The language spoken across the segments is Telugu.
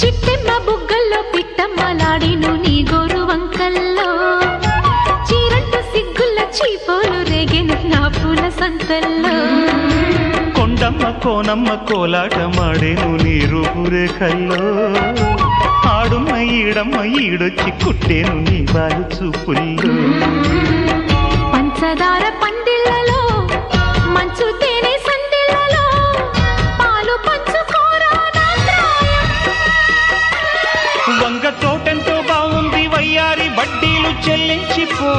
చిట్టెమ్మ బుగ్గల్లో పిట్టమ్మలాడిను నీ గోరు వంకల్లో చీరంటు సిగ్గుల చీపోలు రేగెను నా పూల సంతల్లో కొండమ్మ కోనమ్మ కోలాటమాడేను నీ రూపురేఖల్లో ఆడుమ్మ ఈడమ్మ ఈడొచ్చి కుట్టేను నీ బాలు చూపుల్లో పంచదార పందిళ్ళలో మంచు తేనె సందిళ్ళలో పాలు పంచుకోరా నా ప్రాయం. వంగ తోటంతో బాగుంది వయ్యారి వడ్డీలు చెల్లించిపో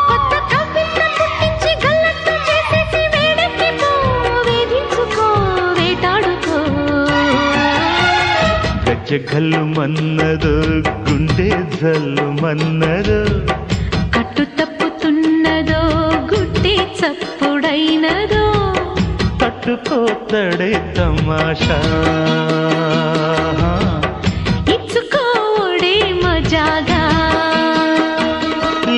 కొత్త కవిత్వం పుట్టించి గల్లంతు చేసేసి వేడెక్కిపో వేధించుకో వేటాడుకో గజ్జ గల్లు మన్నదో గుండె జల్లు మన్నదో కట్టు తప్పుతున్నదో గుడ్డి చప్పుడైనదో తట్టుకోతడే తమాషా ఇచ్చుకోడే మజాగా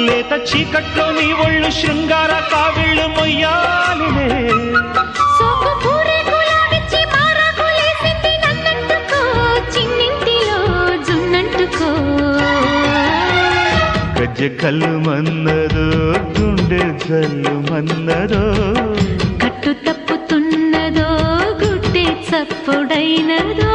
లేత చీకట్లో నీ ఒళ్ళు శృంగార కావిళ్ళు మొయ్యాలిలే సోకు పూరే గులాబిచ్చి మారాకులేసింది నన్నంటుకో చిన్నింటిలో జున్నంటుకో గజ్జ కల్లు మన్నదో గుండె జల్లు మన్నదో కట్టు తప్పుతున్నదో గుడ్డి చప్పుడైనదో